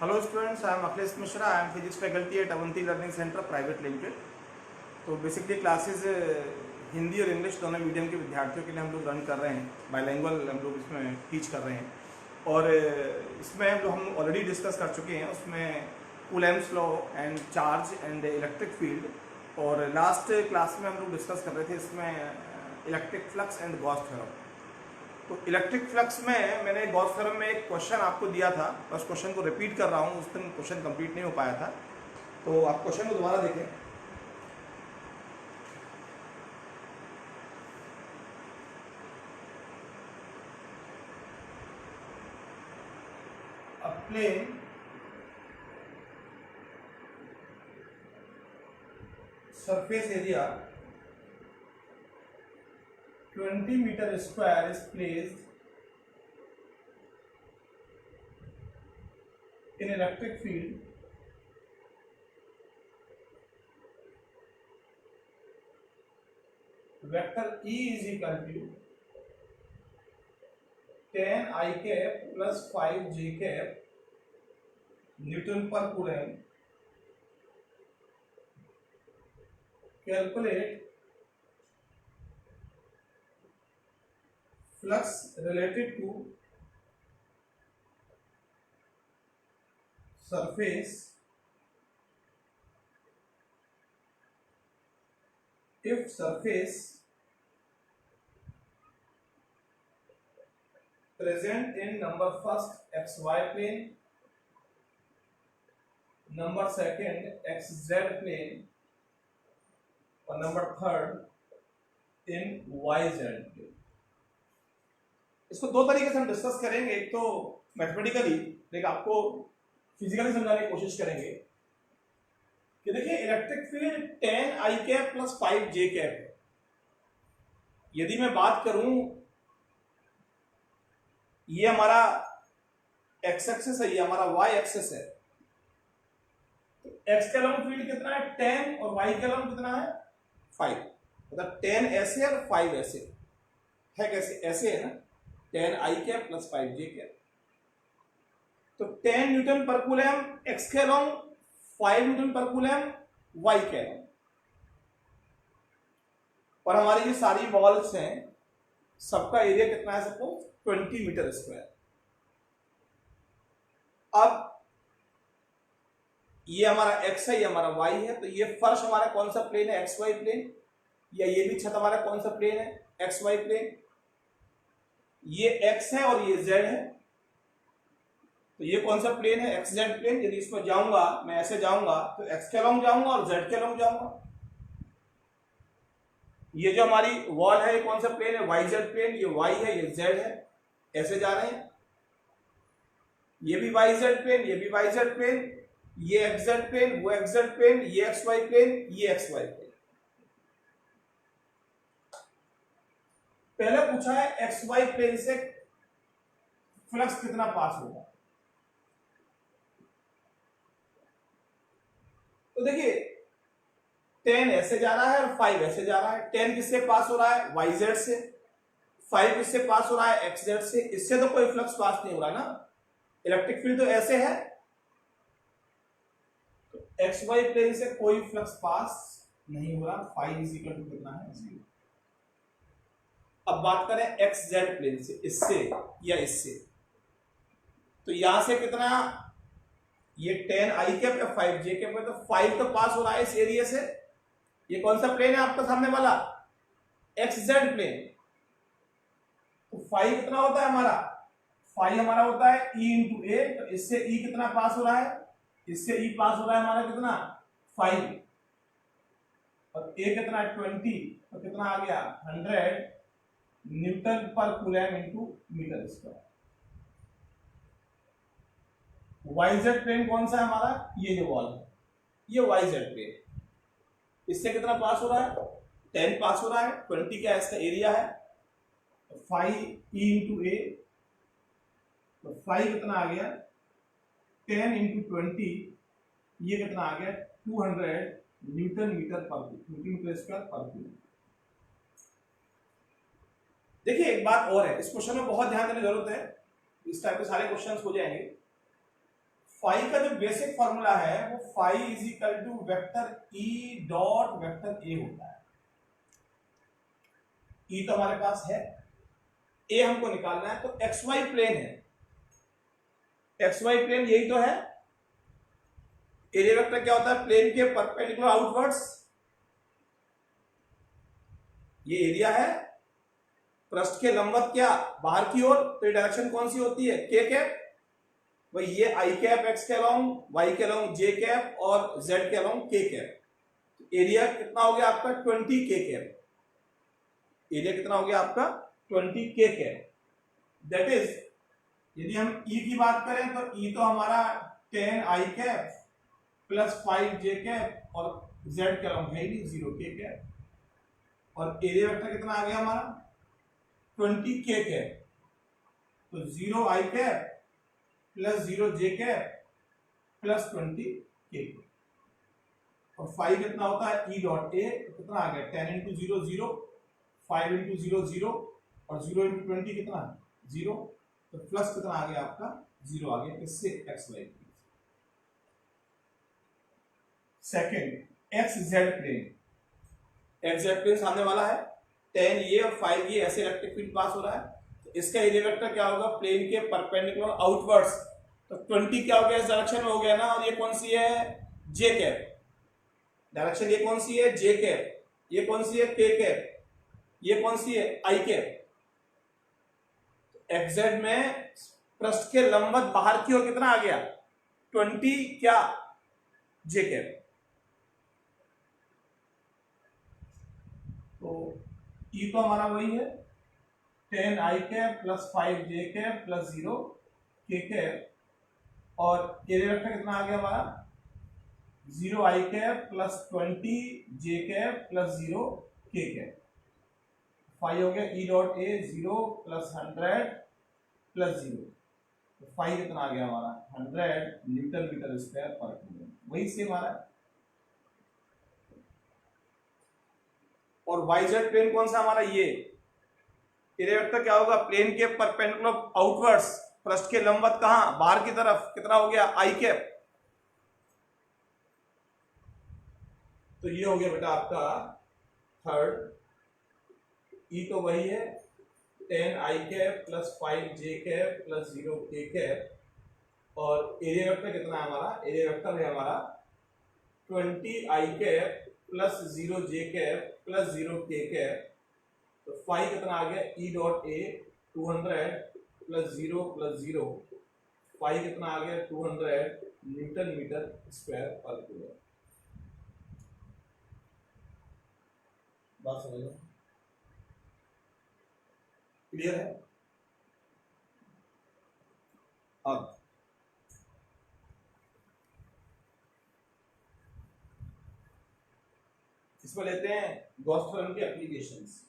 Hello students, I am Akhilesh Mishra. I am physics faculty at Avanti learning centre private limited. तो basically classes Hindi और English दोनों medium के विद्यार्थियों के लिए हम लोग रन कर रहे हैं। बाइलैंग्वेज हम लोग इसमें टीच कर रहे हैं और इसमें जो हम ऑलरेडी डिस्कस कर चुके हैं उसमें Coulomb's law and charge and electric field. और लास्ट क्लास में हम लोग डिस्कस कर रहे थे इसमें electric flux and Gauss theorem. तो इलेक्ट्रिक फ्लक्स में मैंने गॉस थ्योरम में एक क्वेश्चन आपको दिया था, बस क्वेश्चन को रिपीट कर रहा हूँ। उस दिन क्वेश्चन कंप्लीट नहीं हो पाया था, तो आप क्वेश्चन को दोबारा देखें। A plane surface area 20 meter square is placed in electric field vector E is equal to 10 I cap plus 5 J cap Newton per coulomb. Calculate flux related to surface if surface present in number first xy plane, number second xz plane और number third in yz plane। इसको दो तरीके से हम discuss करेंगे। एक तो mathematically, लेकिन आपको फिजिकली समझाने की कोशिश करेंगे कि देखिए electric field 10 I cap plus 5 J cap है। यदि मैं बात करूं, ये हमारा एक्स एक्सिस है, ये हमारा वाई एक्सिस है। तो एक्स का लॉन्ग फील्ड कितना है 10 और वाई का लॉन्ग कितना है 5। मतलब 10 ऐसे और 5 ऐसे है। कैसे? ऐसे है ना, 10 I cap plus 5 J cap. तो 10 न्यूटन पर कूलम एक्स के long, 5 Newton per coulomb Y के लॉन्ग। और हमारी ये सारी वॉल्स हैं, सबका एरिया कितना है? सबको 20 मीटर स्क्वायर। अब ये हमारा x है, ये हमारा y है। तो ये फर्श हमारा कौन सा प्लेन है? xy plane. या ये भी छत हमारा कौन सा प्लेन है? xy plane. ये x है और ये z है, तो ये कौन सा प्लेन है? xz plane. यदि इसमें जाऊंगा, मैं ऐसे जाऊंगा तो x के लॉन्ग जाऊंगा और z के लॉन्ग जाऊंगा। ये जो हमारी वॉल है, ये कौन सा प्लेन है? yz plane. ये y है, ये z है, ऐसे जा रहे हैं। ये भी yz प्लेन, ये भी yz प्लेन, ये xz प्लेन, वो xz प्लेन, ये xy प्लेन, ये xy प्लेन। पहले पूछा है xy प्लेन से फ्लक्स कितना पास होगा। तो देखिए 10 ऐसे जा रहा है और 5 ऐसे जा रहा है। 10 किससे पास हो रहा है? yz से। 5 किससे पास हो रहा है? xz से। इससे तो कोई फ्लक्स पास नहीं हो रहा ना। इलेक्ट्रिक फील्ड तो ऐसे है, तो xy प्लेन से कोई फ्लक्स पास नहीं हो रहा। 5 इज इक्वल टू कितना है? 0। अब बात करें xz प्लेन से, इससे या इससे, तो यहां से कितना? ये 10 I कैप या 5 J कैप है, तो 5 तो पास हो रहा है इस एरिया से। ये कौन सा प्लेन है आपका सामने वाला? xz plane. तो 5 कितना होता है हमारा? 5 हमारा होता है E इंटू ए। तो इससे E कितना पास हो रहा है? इससे E पास हो रहा है हमारा कितना? 5। और A कितना है? 20। तो कितना आ गया? 100 newton per coulomb into metre square. yz plane कौन सा है हमारा? ये जो वॉल है, ये yz प्लेन। इससे कितना पास हो रहा है? 10 पास हो रहा है। 20 क्या है? इसका एरिया है। 5 E इंटू ए, तो 5 कितना आ गया? 10 इंटू 20, ये कितना आ गया? 200 न्यूटन मीटर पर मीटर स्क्वायर पर कूलम। देखिए एक बात और है, इस क्वेश्चन में बहुत ध्यान देने की जरूरत है। इस टाइप के सारे क्वेश्चंस हो जाएंगे। फाई का जो बेसिक फॉर्मूला है वो phi is equal to vector E dot vector A होता है। ई तो हमारे पास है, ए हमको निकालना है, तो एक्स वाई प्लेन है, एक्स वाई प्लेन यही तो है। एरिया वेक्टर क्या होता है? प्लेन के परपेंडिकुलर आउटवर्ड्स, ये एरिया है, पृष्ठ के लंबवत क्या? बाहर की ओर, तो ये डायरेक्शन कौन सी होती है? के कैप। भाई ये आई कैप एक्स के अलोंग, वाई के अलोंग जे कैप और जेड के अलोंग के कैप। एरिया कितना हो गया आपका? 20 के कैप। एरिया कितना हो गया आपका? 20 के कैप। दैट इज, यदि हम ई की बात करें तो ई तो हमारा 10 आई कैप प्लस 5 जे कैप और जेड के अलोंग है ही 0 के कैप। और एरिया वेक्टर कितना आ गया हमारा? 20 के कैप। तो 0 आई cap plus 0 J cap plus 20 के कैप। और 5 कितना होता है? ई डॉट ए, कितना आ गया? 10 इंटू 0 0, 5 इंटू 0 0 और 0 इंटू 20 कितना? 0। तो प्लस कितना आ गया आपका? 0 आ गया। इससे X Y. Second, X Z plane. X Z plane सामने वाला है, 10 ये और 5 ये, ऐसे इलेक्ट्रिक फील्ड पास हो रहा है, तो इसका एरिया वेक्टर क्या होगा? प्लेन के परपेंडिकुलर आउटवर्ड्स, तो 20 क्या हो गया? इस डायरेक्शन में हो गया ना। और ये कौन सी है? जे कैप। डायरेक्शन ये कौन सी है? जे कैप। ये कौन सी है? के कैप। ये कौन सी है? आई कैप। एक्स जेड में पृष्ठ के लंबवत बाहर की ओर कितना आ गया? 20 क्या? जे कैप। तो ई तो हमारा वही है, 10 आई कैप प्लस 5 जे कैप प्लस 0 के कैप। और एरिया वेक्टर कितना आ गया हमारा? 0 आई कैप प्लस 20 जे कैप प्लस 0 के कैप। 5 हो गया ई डॉट ए, 0 प्लस 100 प्लस 0। तो 5 कितना आ गया हमारा? 100 Newton metre square per kilometre. वही सेम आ रहा है। और वाई जेड प्लेन कौन सा हमारा? ये एरिया वेक्टर क्या होगा? प्लेन के परपेंडिकुलर आउटवर्ड्स, पृष्ठ के लंबवत कहां? बाहर की तरफ, कितना हो गया? आई कैप। तो ये हो गया बेटा आपका थर्ड। ई तो वही है, 10 आई कैप प्लस 5 जे कैप प्लस 0 के कैप। और एरिया वेक्टर कितना है हमारा? एरिया वेक्टर है हमारा 20 I cap plus 0 J cap plus 0 K cap. तो 5 कितना आ गया? E dot A 200 plus 0 plus 0। 5 कितना आ गया? 200 newton metre square per kilometre. बात समझ लो, क्लियर है? अब इसमें लेते हैं गॉस थ्योरम की एप्लीकेशंस।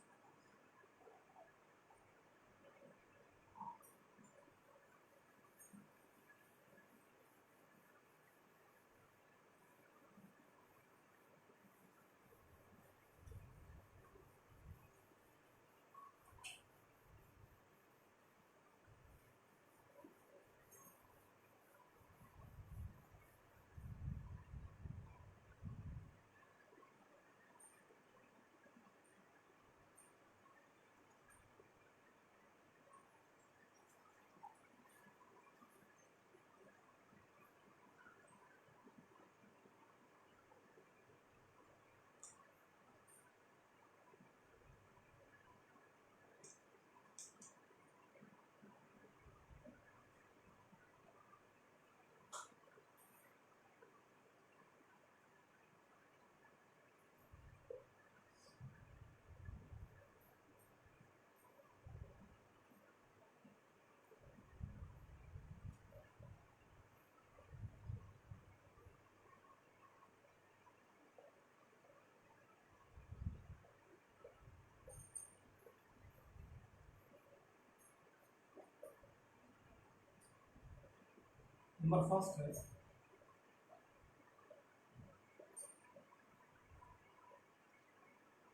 नंबर फर्स्ट है,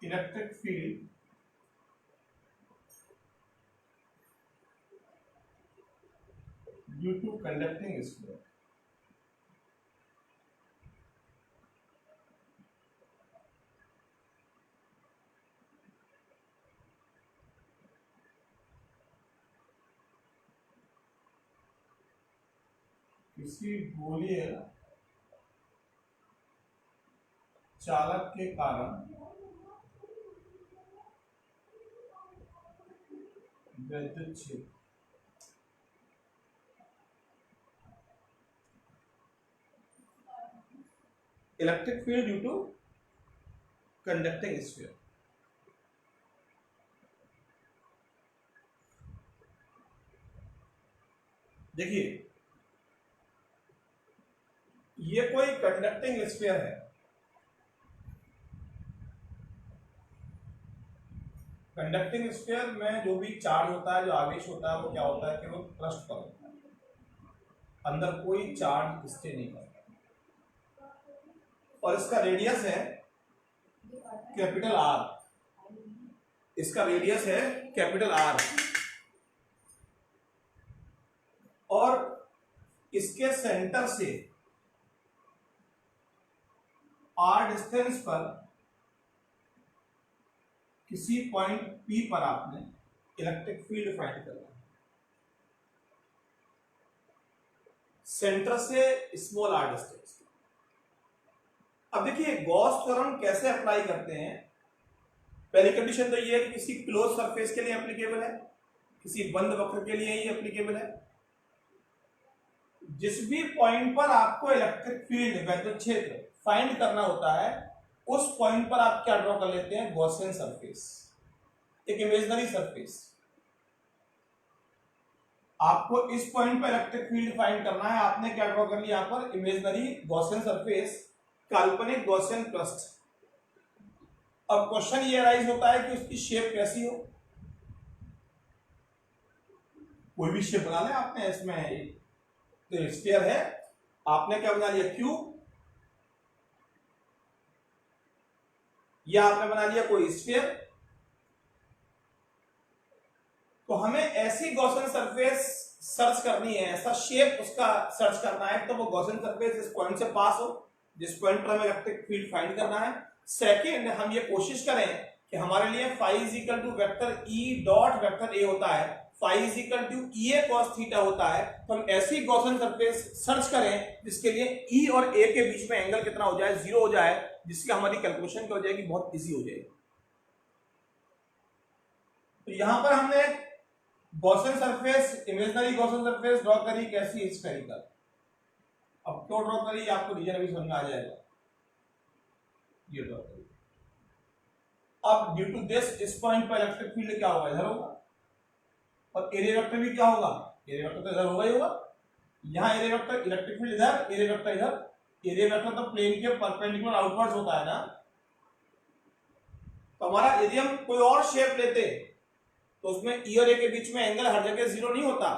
electric field due to conducting square. किसी गोलीय चालक के कारण विद्युत क्षेत्र electric field due to conducting sphere. देखिए ये कोई कंडक्टिंग स्फीयर है। कंडक्टिंग स्फीयर में जो भी चार्ज होता है, जो आवेश होता है, वो क्या होता है कि वो पृष्ठ पर होता है, अंदर कोई चार्ज स्टे नहीं करता। और इसका रेडियस है कैपिटल आर। इसका रेडियस है कैपिटल आर और इसके सेंटर से आर डिस्टेंस पर किसी पॉइंट P पर आपने इलेक्ट्रिक फील्ड फाइंड करना है। सेंटर से स्मॉल आर डिस्टेंस। अब देखिए गॉस थ्योरम कैसे अप्लाई करते हैं। पहली कंडीशन तो ये है कि किसी क्लोज सरफेस के लिए एप्लीकेबल है, किसी बंद वक्र के लिए ही एप्लीकेबल है। जिस भी पॉइंट पर आपको इलेक्ट्रिक फील्ड विद्युत क्षेत्र फाइंड करना होता है, उस पॉइंट पर आप क्या ड्रॉ कर लेते हैं, गॉसियन सरफेस, एक इमेजिनरी सरफेस। आपको इस पॉइंट पर इलेक्ट्रिक फील्ड फाइंड करना है, आपने क्या ड्रॉ कर लिया, यहाँ पर इमेजिनरी गॉसियन सरफेस, काल्पनिक गॉसियन पृष्ठ। अब क्वेश्चन ये राइज होता है कि उसकी शेप कैसी हो। कोई भी शेप बना लें आपने, इसमें तो स्फीयर है, आपने क्या बना लिया, क्यूब, या आपने बना लिया कोई स्फीयर। तो हमें ऐसी गॉसियन सरफेस सर्च करनी है, ऐसा शेप उसका सर्च करना है, तो वो गॉसियन सरफेस इस पॉइंट से पास हो, जिस पॉइंट पर हमें इलेक्ट्रिक फील्ड फाइंड करना है। सेकेंड, हम ये कोशिश करें कि हमारे लिए phi is equal to vector E dot vector A होता है, phi is equal to E A cos theta होता है। तो हम ऐसी गॉसियन सरफेस सर्च करें जिसके लिए ई और ए के बीच में एंगल कितना हो जाए, 0 हो जाए, जिसकी हमारी कैलकुलेशन क्या हो जाएगी, बहुत इजी हो जाएगी। तो यहां पर हमने Gaussian surface, imaginary Gaussian surface draw करी, कैसी, स्फेरिकल। अब क्यों ड्रॉ करी, आपको रीजन अभी समझ में आ जाएगा। ये ड्रॉ करी। अब ड्यू टू दिस, इस पॉइंट पर इलेक्ट्रिक फील्ड क्या होगा, इधर होगा, और एरिया वेक्टर भी क्या होगा, एरिया वेक्टर तो इधर होगा ही होगा। यहां एरिया वेक्टर, इलेक्ट्रिक फील्ड इधर, एरिया वेक्टर इधर। एरिया वेक्टर तो प्लेन के परपेंडिकुलर आउटवर्ड्स होता है ना। तो हमारा यदि हम कोई और शेप लेते तो उसमें ई और ए के बीच में एंगल हर जगह 0 नहीं होता,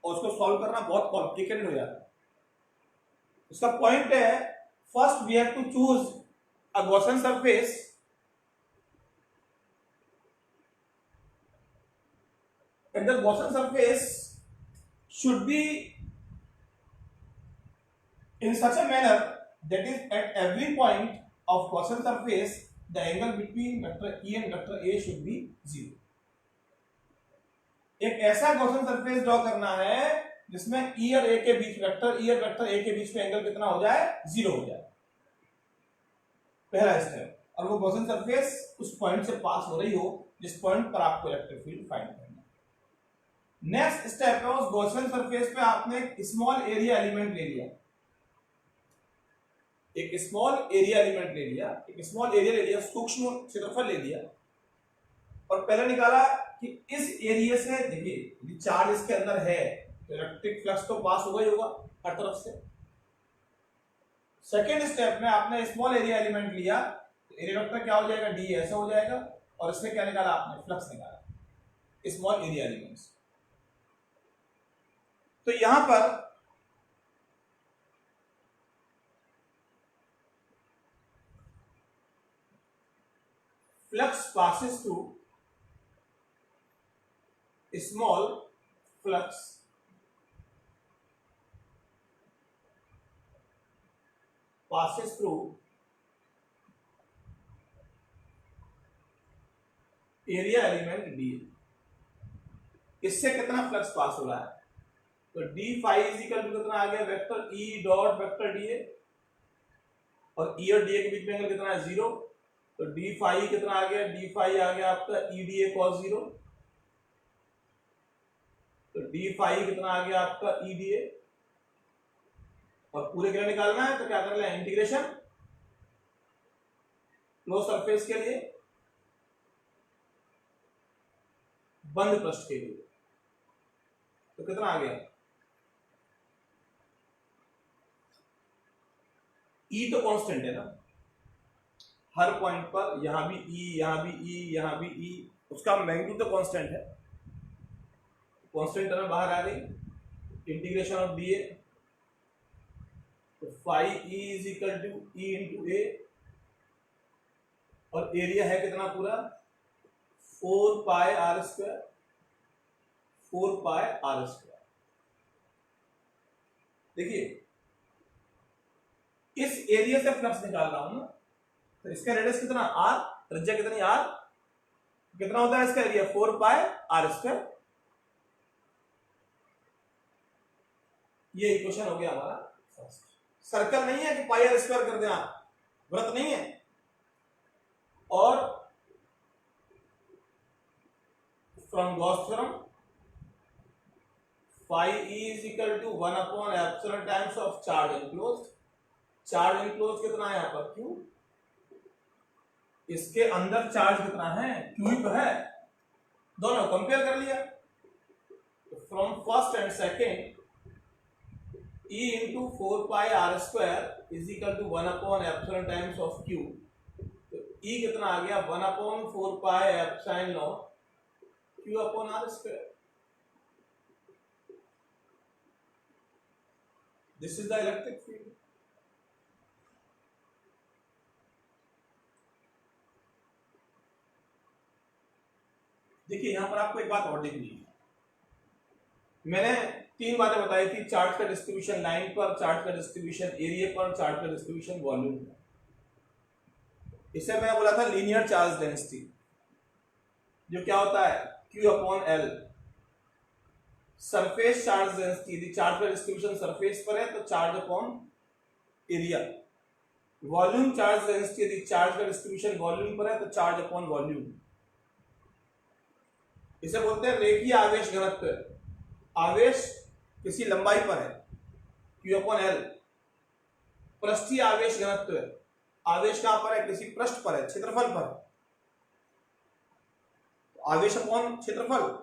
और उसको सॉल्व करना बहुत कॉम्प्लिकेटेड हो जाता है। उसका पॉइंट है, first we have to choose a Gaussian surface and the Gaussian surface should be in such a manner that is at every point of Gaussian surface the angle between vector E and vector A should be 0. एक ऐसा Gaussian surface draw करना है जिसमें E और A के बीच, vector E और vector A के बीच में एंगल कितना हो जाए, 0 हो जाए, पहला स्टेप। और वो गॉसियन सरफेस उस पॉइंट से पास हो रही हो जिस पॉइंट पर आपको इलेक्ट्रिक फील्ड फाइंड करना है। नेक्स्ट स्टेप है, उस गॉसियन सरफेस पे आपने स्मॉल एरिया एलिमेंट ले लिया, एक स्मॉल एरिया एलिमेंट ले लिया, एक स्मॉल एरिया ले लिया, सूक्ष्म क्षेत्रफल ले लिया, और पहले निकाला कि इस एरिया से, देखिए चार्ज इसके अंदर है तो इलेक्ट्रिक फ्लक्स तो पास होगा ही होगा हर तरफ से। सेकेंड स्टेप में आपने स्मॉल एरिया एलिमेंट लिया, तो एरिया वेक्टर क्या हो जाएगा, डी, ऐसा हो जाएगा, और इससे क्या निकाला आपने, फ्लक्स निकाला स्मॉल एरिया एलिमेंट्स। तो यहां पर flux passes through small flux passes through area element D. इससे कितना फ्लक्स पास हो रहा है, तो D phi is equal to कितना आ गया vector E dot vector D A, और ई और डी ए के बीच में एंगल कितना है 0, तो डी फाई कितना आ गया, डी फाई आ गया आपका ई डी ए कॉस 0, तो डी फाई कितना आ गया आपका ई डी ए, और पूरे के लिए निकालना है तो क्या कर लें इंटीग्रेशन क्लोज सरफेस के लिए, बंद पृष्ठ के लिए, तो कितना आ गया ई तो कांस्टेंट है ना हर पॉइंट पर, यहां भी ई, यहां भी ई, यहां भी ई, उसका मैग्नीट्यूड तो कांस्टेंट है, कांस्टेंट टर्म बाहर आ गई, इंटीग्रेशन ऑफ डी ए, तो phi E is equal to E into A, और एरिया है कितना पूरा 4 pi R square, 4 pi R square. देखिए इस एरिया से फ्लक्स निकाल रहा हूं ना, तो इसका रेडियस कितना आर, त्रिज्या कितनी आर, कितना होता है इसका एरिया 4 पाई आर स्क्वायर। ये इक्वेशन हो गया हमारा फर्स्ट। सर्कल नहीं है कि पाई आर स्क्वायर कर दें आप, वृत्त नहीं है, और from Gauss theorem phi E is equal to 1 upon epsilon times of charge enclosed, charge enclose कितना है यहाँ पर क्यू, इसके अंदर चार्ज कितना है क्यू ही तो है, दोनों कंपेयर कर लिया, from first and second E into 4 pi R square is equal to 1 upon epsilon times of Q, तो E कितना आ गया 1 upon 4 pi epsilon naught Q upon R square. This is the electric field. देखिए यहां पर आपको एक बात और देखनी है, मैंने 3 बातें बताई थी, चार्ज का डिस्ट्रीब्यूशन लाइन पर, चार्ज का डिस्ट्रीब्यूशन एरिया पर, चार्ज का डिस्ट्रीब्यूशन वॉल्यूम पर। इससे मैंने बोला था लीनियर चार्ज डेंसिटी, जो क्या होता है Q upon L, surface charge density, यदि चार्ज का डिस्ट्रीब्यूशन सरफेस पर है तो charge upon area, volume charge density, यदि चार्ज का डिस्ट्रीब्यूशन वॉल्यूम पर है तो चार्ज अपॉन वॉल्यूम। इसे बोलते हैं रेखीय आवेश घनत्व, आवेश किसी लंबाई पर है Q अपॉन L, पृष्ठीय आवेश घनत्व, आवेश कहां पर है किसी पृष्ठ पर है, क्षेत्रफल पर, आवेश अपॉन क्षेत्रफल,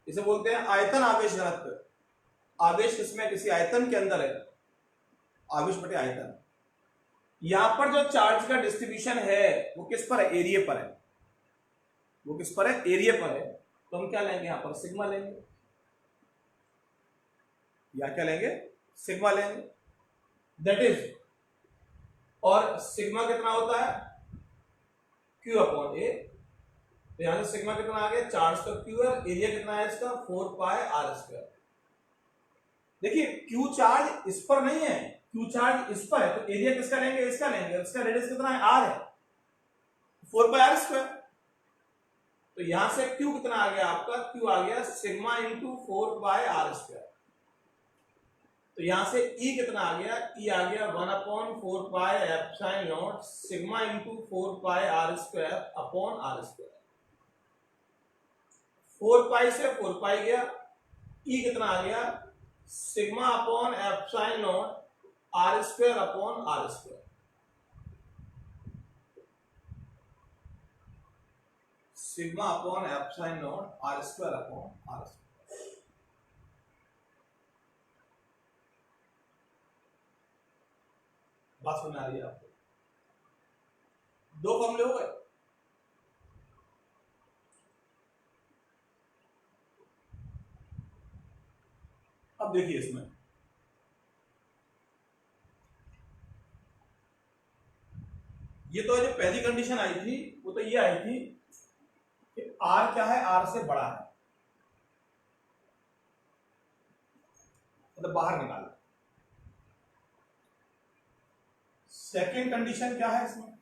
इसे बोलते हैं आयतन आवेश घनत्व, आवेश किसमें किसी आयतन के अंदर है, आवेश बटे आयतन। यहां पर जो चार्ज का डिस्ट्रीब्यूशन है वो किस पर है, एरिया पर है, वो किस पर है एरिया पर है, तो हम क्या लेंगे यहां पर सिग्मा लेंगे, या क्या लेंगे सिग्मा लेंगे, दैट इज, और सिग्मा कितना होता है Q अपॉन ए, तो यहां से सिग्मा कितना आ गया, चार्ज का Q है, एरिया कितना है इसका 4 पाई आर स्क्वायर। देखिए Q चार्ज इस पर नहीं है, Q चार्ज इस पर है, तो एरिया किसका लेंगे, इसका लेंगे, इसका रेडियस कितना है r है 4 पाई आर स्क्वायर, तो यहां से Q कितना आ गया आपका, Q आ गया sigma into 4 pi R square, तो यहां से E कितना आ गया, E आ गया 1 upon 4 pi epsilon naught sigma into 4 pi R square upon R square, 4 pi से 4 पाई गया, E कितना आ गया sigma upon epsilon naught R square upon R square, sigma upon epsilon naught R square upon R square. बात समझ आ रही है आपको, 2 फॉर्मूले हो गए। अब देखिए इसमें ये तो जो पहली कंडीशन आई थी वो तो ये आई थी कि R क्या है, R से बड़ा है, मतलब बाहर निकाल। सेकेंड कंडीशन क्या है इसमें,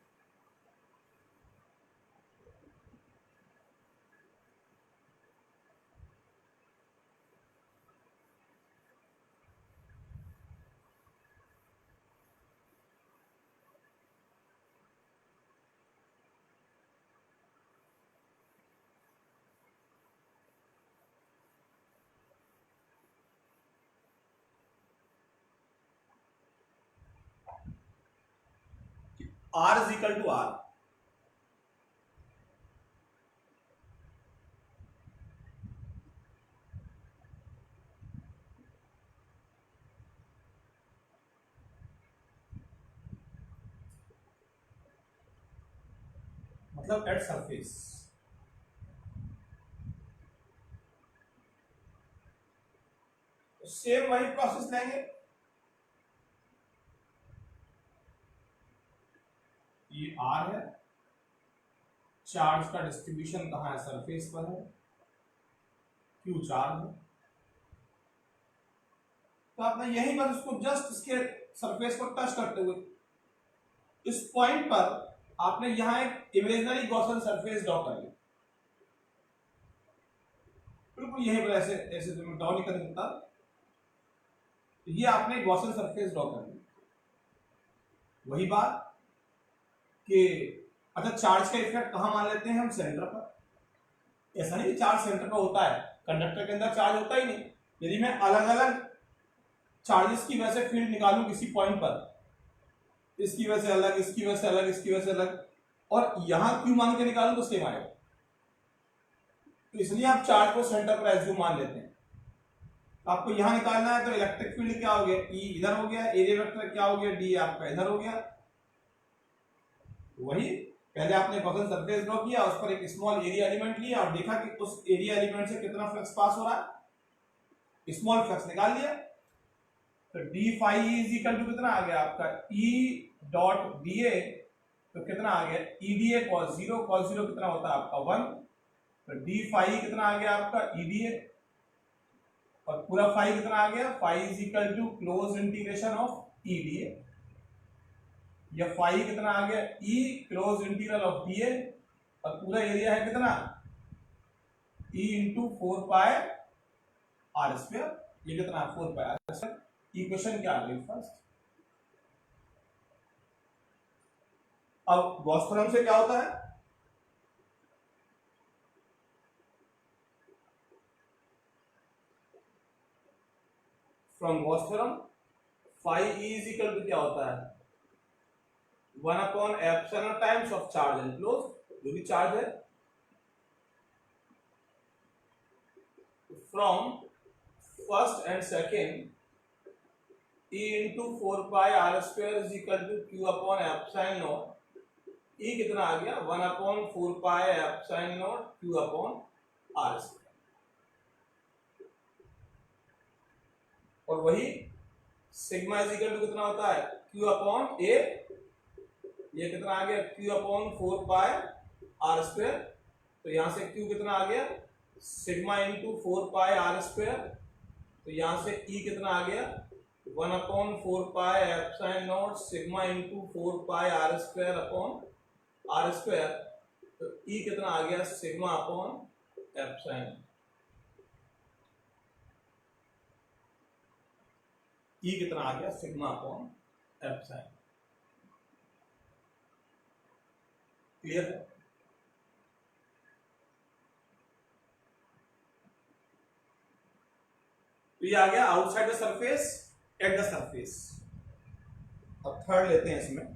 R is equal to R, मतलब एट सरफेस। सेम वही प्रोसेस लेंगे, ये आर है, चार्ज का डिस्ट्रीब्यूशन कहाँ है, सरफेस पर है, क्यू चार्ज है, तो आपने यही बस उसको जस्ट इसके सरफेस को टच करते हुए इस पॉइंट पर आपने यहां एक इमेजिनरी गॉसियन सरफेस ड्रॉ कर ली, बिल्कुल यहीं पर ऐसे ऐसे तो मैं ड्रॉ नहीं कर सकता, ये आपने गॉसियन सरफेस ड्रॉ कर ली। वही बात कि अच्छा चार्ज का इफेक्ट कहां मान लेते हैं हम, सेंटर पर। ऐसा नहीं कि चार्ज सेंटर पर होता है, कंडक्टर के अंदर चार्ज होता ही नहीं। यदि मैं अलग अलग चार्जेस की वजह से फील्ड निकालूं किसी पॉइंट पर, इसकी वजह से अलग, इसकी वजह से अलग, इसकी वजह से अलग, और यहां क्यू मान के निकालूं तो सेम आएगा। तो इसलिए आप चार्ज को सेंटर पर एज्यूम मान लेते हैं। आपको यहां निकालना है तो इलेक्ट्रिक फील्ड क्या हो गया, ई इधर हो गया, एरिया वेक्टर क्या हो गया, डी आपका इधर हो गया। वही पहले आपने गॉसियन सरफेस ड्रॉ किया, उस पर एक स्मॉल एरिया एलिमेंट लिया और देखा कि उस एरिया एलिमेंट से कितना फ्लक्स पास हो रहा है, स्मॉल फ्लक्स निकाल लिया। तो D phi is equal to कितना आ गया आपका, ई डॉट डी ए, तो कितना आ गया, ई D A cos zero, cos zero कितना होता है आपका 1, तो डी फाई कितना आ गया आपका ई डी ए, और पूरा फाई कितना आ गया, phi is equal to close integration of E D A, या फाई कितना आ गया, E close integral of D A, और पूरा एरिया है कितना, E into 4 pi R square, ये कितना 4 पाई आर स्क्वायर। इक्वेशन क्या आ गई फर्स्ट। अब गॉस थ्योरम से क्या होता है, from Gauss theorem phi E is equal to क्या होता है, 1 upon epsilon times of charge enclose, जो भी चार्ज है, from first and second E into 4 pi R square is equal to Q upon epsilon naught, E कितना आ गया 1 upon 4 pi epsilon naught Q upon R square, और वही sigma is equal to कितना होता है, क्यू अपॉन ए, ये कितना आ गया Q upon 4 pi R square, तो यहां से क्यू कितना आ गया sigma into 4 pi R square, तो यहां से E कितना आ गया 1 upon 4 pi epsilon naught sigma into 4 pi R square upon R square, तो E कितना आ गया सिग्मा अपॉन एप्सिलॉन, E कितना आ गया सिग्मा अपॉन एप्सिलॉन। क्लियर है। तो ये आ गया outside the surface at the surface. अब थर्ड लेते हैं इसमें,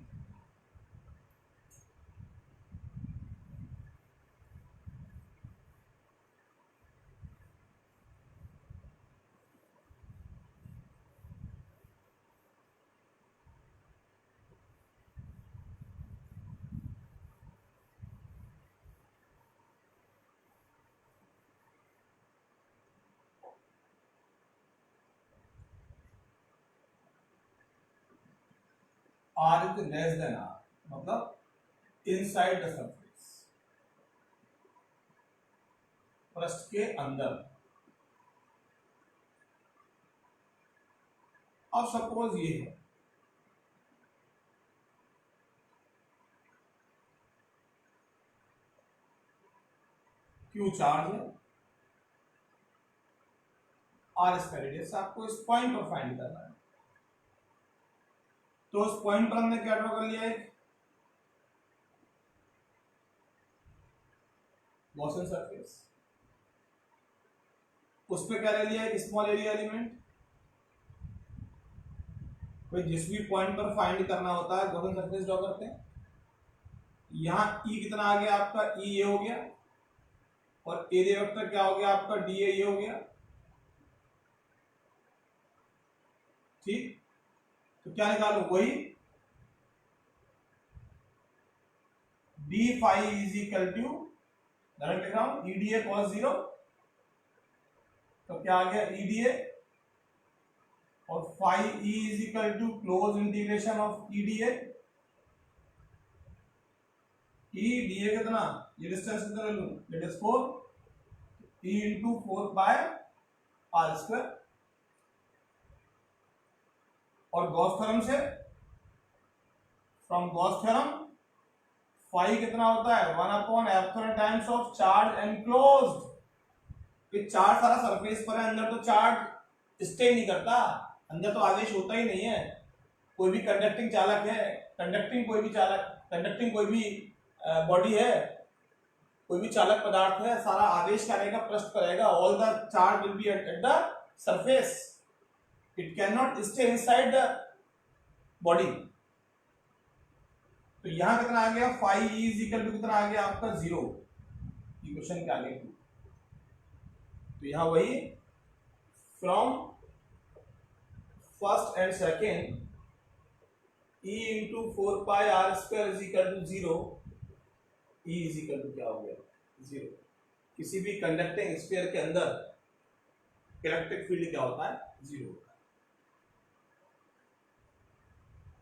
R is less than R, मतलब इनसाइड द सरफेस, पृष्ठ के अंदर। अब सपोज ये है क्यू चार्ज है, आर स्क्वायर रेडियस, आपको इस पॉइंट पर फाइंड करना है। तो उस पॉइंट पर हमने क्या ड्रॉ कर लिया, एक गॉसियन सरफेस, उस पर क्या ले लिया एक स्मॉल एरिया एलिमेंट। कोई जिस भी पॉइंट पर फाइंड करना होता है गॉसियन सरफेस ड्रॉ करते हैं। यहाँ ई कितना आ गया आपका, ई ये हो गया, और एरिया वेक्टर क्या हो गया आपका, डी ये हो गया। ठीक, तो क्या निकालू, वही D phi is equal to, direct लिख रहा हूं, ईडीए कॉस 0, तो क्या आ गया ईडीए, और phi E is equal to close integration of E D A, E D A कितना, ये डिस्टेंस कितना ले लूं, it is 4, E into 4 by R square, और गॉस थ्योरम से, फ्रॉम गॉस थ्योरम फाई कितना होता है, 1/एप्सिलॉन टाइम्स ऑफ चार्ज एनक्लोज्ड। ये चार्ज सारा सरफेस पर है, अंदर तो चार्ज स्टे नहीं करता, अंदर तो आवेश होता ही नहीं है। कोई भी कंडक्टिंग चालक है, कंडक्टिंग कोई भी चालक, कंडक्टिंग कोई भी बॉडी है, कोई भी चालक पदार्थ है, सारा आवेश क्या रहेगा, पृष्ठ पर रहेगा। All the charge will be at the surface, it can not stay inside the body. तो यहां कितना आ गया, phi E is equal to कितना आ गया आपका 0, इक्वेशन के आगे। तो यहां वही from first and second, E into 4 pi R square is equal to 0, E is equal to क्या हो गया 0। किसी भी कंडक्टिंग स्फीयर के अंदर इलेक्ट्रिक फील्ड क्या होता है, 0 होता है।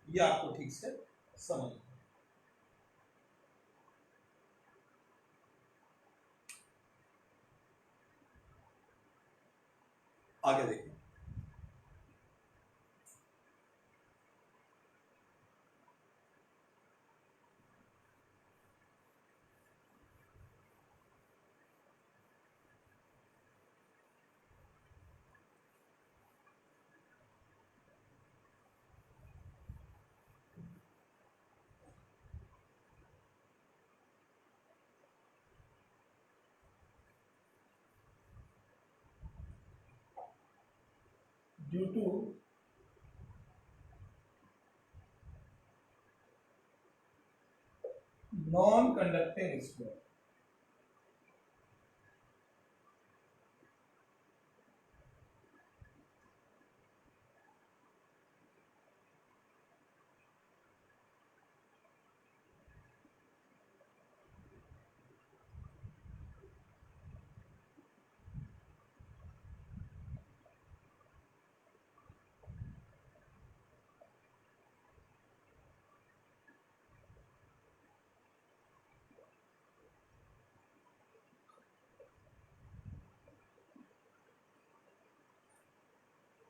ये आपको ठीक से समझ, आगे देखिए। due to non-conducting sphere,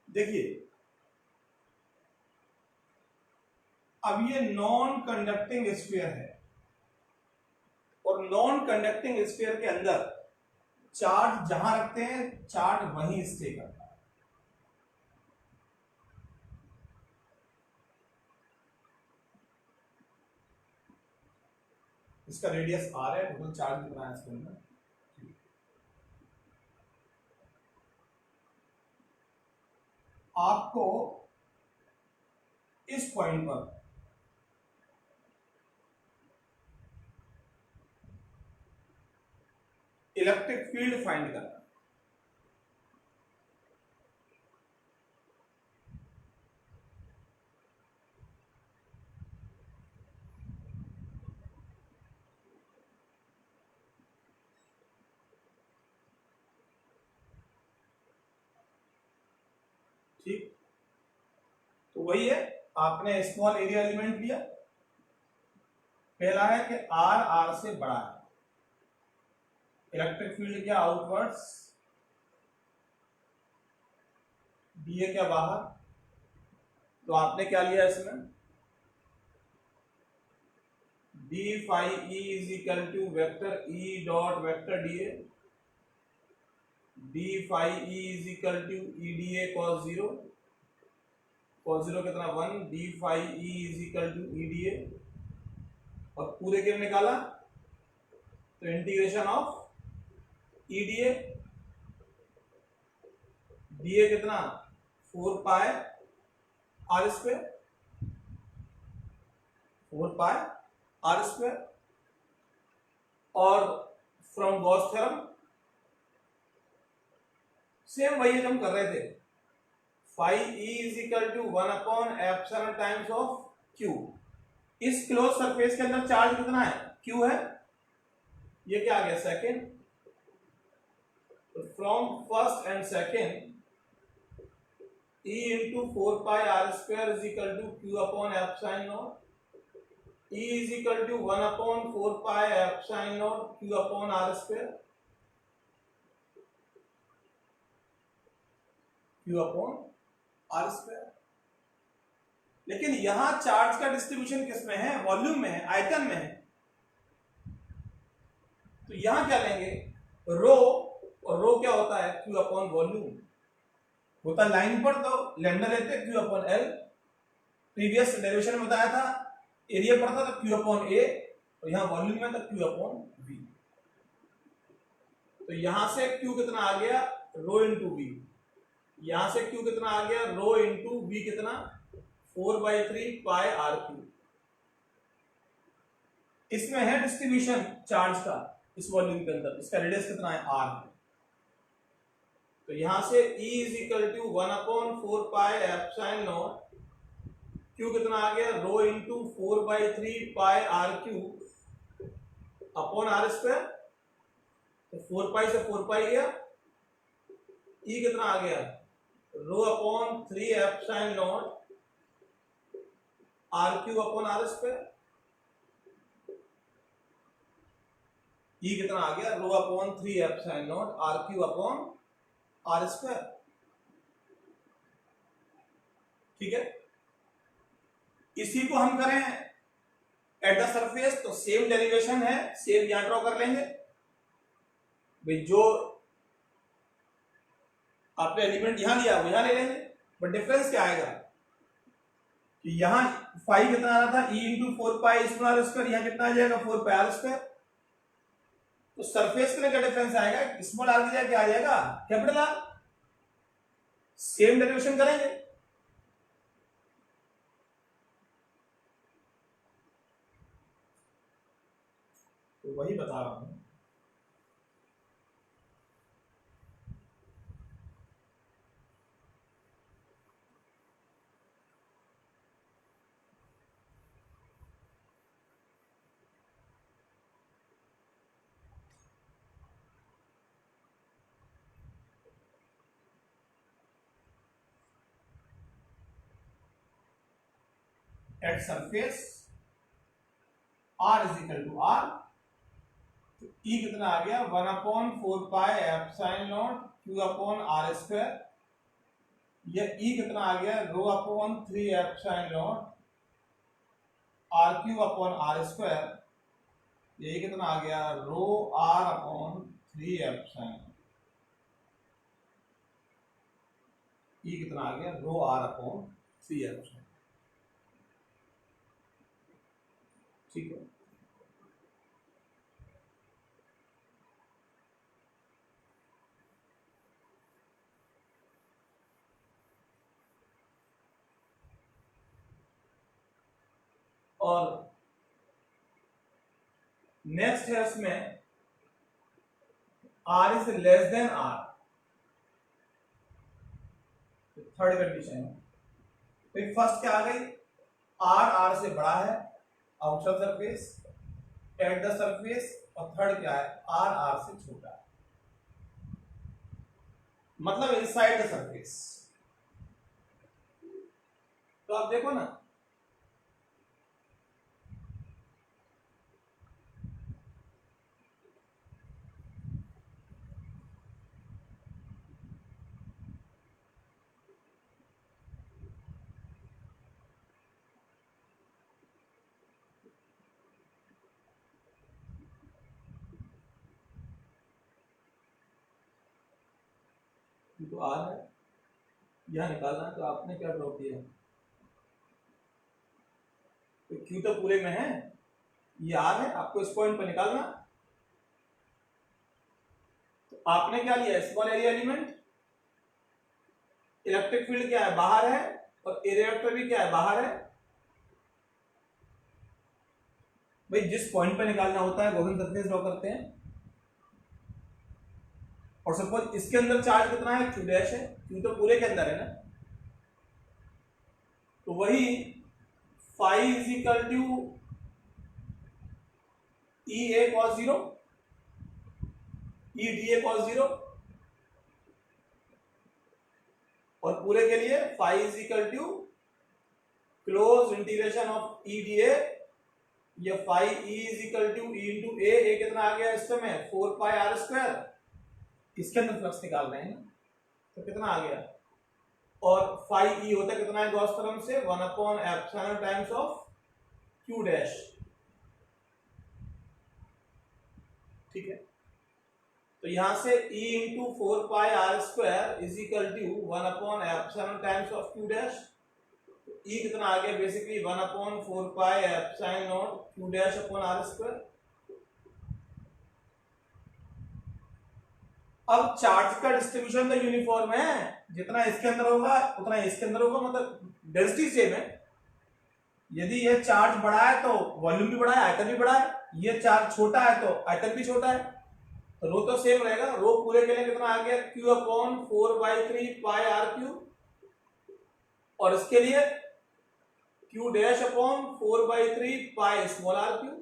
देखिए अब ये नॉन कंडक्टिंग स्फीयर है, और नॉन कंडक्टिंग स्फीयर के अंदर चार्ज जहां रखते हैं चार्ज वहीं स्टे करता है। इसका रेडियस r है, टोटल चार्ज कितना है इसके अंदर, आपको इस पॉइंट पर इलेक्ट्रिक फील्ड फाइंड करना, ठीक। तो वही है, आपने स्मॉल एरिया एलिमेंट लिया, पहला है कि r से बड़ा है, इलेक्ट्रिक फील्ड क्या आउटवर्ड्स, डी क्या बाहर, तो आपने क्या लिया इसमें, D phi E is equal to vector E dot vector D A, D phi E is equal to E D A cos 0, cos 0 कितना 1, D phi E is equal to E D A, और पूरे के निकाला तो integration of E D A, D A कितना 4 pi R square, 4 pi R square, और from Gauss theorem same वही हम कर रहे थे, phi E is equal to 1/एप्सिलॉन टाइम्स ऑफ क्यू। इस क्लोज सरफेस के अंदर चार्ज कितना है, क्यू है, ये क्या आ गया second, from first and second E into 4 pi r square is equal to q upon epsilon naught, E is equal to 1/4 pi epsilon naught q upon r square, q upon r square। लेकिन यहां charge का distribution किसमें है, volume में है, आयतन में है। तो यहां क्या लेंगे, रो, और रो क्या होता है, q अपॉन वॉल्यूम होता है लाइन पर, तो लैम्डा लेते हैं q upon L. Previous derivation में बताया था एरिया पर था तो q अपॉन ए, और यहां वॉल्यूम में तो q अपॉन वी। तो यहां से q कितना आ गया, रो इंटू वी, यहां से q कितना आ गया, रो इंटू वी कितना 4/3 पाई आर क्यू। इसमें है डिस्ट्रीब्यूशन चार्ज का इस वॉल्यूम के अंदर, इसका रेडियस कितना है, आर है। तो यहां से E is equal to 1/4 pi epsilon naught, Q कितना आ गया, rho into 4/3 pi R Q upon R square. तो 4 पाई से 4 पाई गया, E कितना आ गया, rho upon 3 epsilon naught R Q upon R square. E कितना आ गया, rho upon 3 epsilon naught R Q upon R square. ठीक है, इसी को हम करें एट द सरफेस तो सेम डेरिवेशन है, सेम यहां ड्रॉ कर लेंगे भाई, जो आपने एलिमेंट यहां लिया वो यहां ले लेंगे। बट डिफरेंस क्या आएगा कि यहां फाई कितना आ रहा था, E into 4 pi small R square, यहां कितना आ जाएगा 4 पाई आर स्क्वायर। तो सरफेस के लिए क्या डिफरेंस आएगा, स्मॉल आर की जगह क्या आ जाएगा, कैपिटल आर। सेम डेरिवेशन करेंगे, तो वही बता रहा हूं। At surface R is equal to R, तो E कितना आ गया 1/4 pi epsilon naught Q upon R square. यह E कितना आ गया, rho upon 3 epsilon naught R Q upon R square. ये कितना आ गया, rho R upon 3 epsilon. E कितना आ गया, रो R अपॉन 3 एप्सिलॉन। ठीक है, और नेक्स्ट है इसमें R is less than R, third condition है। तो फर्स्ट क्या आ गई, R से बड़ा है outer surface at the surface, और थर्ड क्या है, R से छोटा है, मतलब इनसाइड द सरफेस। तो आप देखो ना, तो R है, यहां निकालना है, तो आपने क्या ड्रॉ किया, तो Q तो पूरे में है, ये R है, आपको इस पॉइंट पर निकालना। तो आपने क्या लिया, small area element, electric field क्या है, बाहर है, और एरिया वेक्टर भी क्या है, बाहर है। भाई जिस पॉइंट पे निकालना होता है गॉसियन सरफेस ड्रॉ करते हैं, और सपोज इसके अंदर चार्ज कितना है, q डैश है, q तो पूरे के अंदर है ना, तो वही phi is equal to E A cos 0 E D A cos 0, और पूरे के लिए phi is equal to close integration of E D A, या phi E is equal to E into A कितना आ गया इस समय 4 पाई आर स्क्वायर, इसके अंदर फ्लक्स निकाल रहे हैं ना, तो कितना आ गया, और फाई ई होता है कितना है गॉस थ्योरम से 1/ε टाइम्स ऑफ q डैश, ठीक है। तो यहां से e into 4 pi R square is equal to 1/ε times of q dash, e कितना आ गया basically 1/4 pi epsilon naught q dash upon R square. अब चार्ज का डिस्ट्रीब्यूशन तो यूनिफॉर्म है, जितना इसके अंदर होगा उतना इसके अंदर होगा, मतलब डेंसिटी सेम है। यदि यह चार्ज बड़ा है तो वॉल्यूम भी बड़ा है, आयतन भी बड़ा है, ये चार्ज छोटा है तो आयतन भी छोटा है, तो रो तो सेम रहेगा। रो पूरे के लिए कितना आ गया q upon 4/3 pi R cube, और इसके लिए q dash upon 4/3 pi small R cube.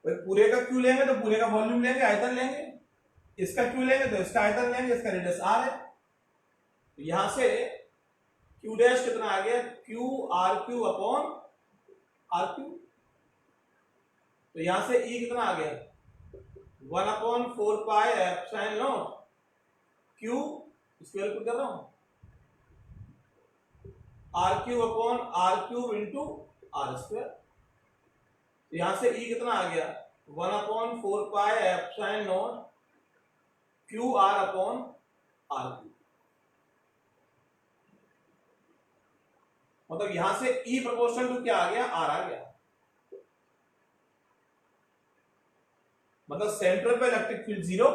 पूरे का q लेंगे तो पूरे का वॉल्यूम लेंगे, आयतन लेंगे, इसका q लेंगे तो इसका आयतन लेंगे, इसका रेडियस r है, तो यहां से q डैश कितना आ गया q r cube upon r cube, तो यहां से e कितना आ गया 1/4 pi epsilon naught q, square put कर रहा हूं, r cube upon r cube into r square, तो यहां से e कितना आ गया 1/4 pi epsilon naught q r upon r cube, मतलब यहां से E प्रोपोर्शनल टू क्या आ गया R आ गया, मतलब सेंटर पे इलेक्ट्रिक फील्ड 0,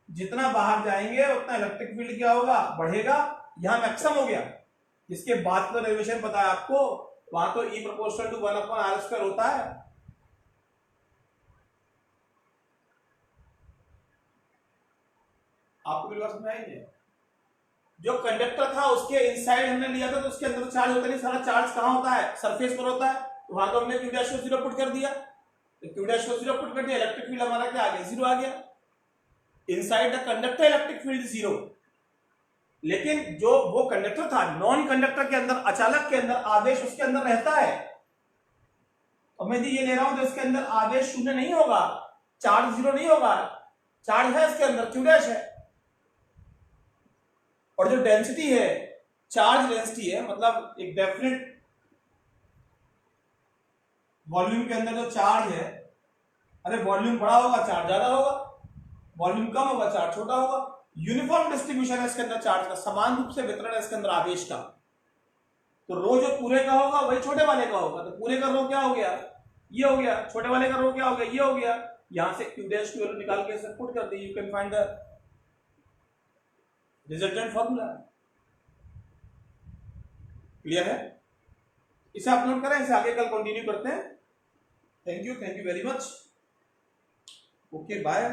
जितना बाहर जाएंगे उतना इलेक्ट्रिक फील्ड क्या होगा बढ़ेगा, यहां मैक्सिमम हो गया। इसके बाद तो डेरिवेशन पता है आपको, वहां तो E प्रोपोर्शनल टू 1/r² होता है। आपको मेरी बात समझ आई है? जो कंडक्टर था उसके इनसाइड हमने लिया था, तो उसके अंदर चार्ज होता नहीं, सारा चार्ज कहां होता है सरफेस पर होता है, तो वहां तो हमने q डैश को 0 पुट कर दिया, तो q डैश को 0 पुट कर दिया, इलेक्ट्रिक फील्ड हमारा क्या आ गया 0 आ गया, inside the conductor electric field 0। लेकिन जो वो कंडक्टर था नॉन कंडक्टर के अंदर अचालक के अंदर आवेश उसके अंदर रहता है, तो मैं यदि ये ले रहा हूं तो इसके अंदर आवेश शून्य नहीं होगा, चार्ज 0 नहीं होगा, चार्ज है इसके अंदर q डैश है, और जो डेंसिटी है चार्ज डेंसिटी है, मतलब एक डेफिनेट वॉल्यूम के अंदर जो चार्ज है, अरे वॉल्यूम बड़ा होगा चार्ज ज्यादा होगा, वॉल्यूम कम होगा चार्ज छोटा होगा, यूनिफॉर्म डिस्ट्रीब्यूशन है इसके अंदर चार्ज का, समान रूप से वितरण है इसके अंदर आवेश का, तो रो जो पूरे का होगा वही छोटे वाले का होगा, तो पूरे का रो क्या हो गया ये हो गया, छोटे वाले का रो क्या हो गया ये हो गया, यहां से q डैश की वैल्यू निकाल के पुट कर दी, you can find the resultant formula. Clear है? इसे आप नोट करें, इसे आगे कल कंटिन्यू करते हैं। Thank you very much, okay bye.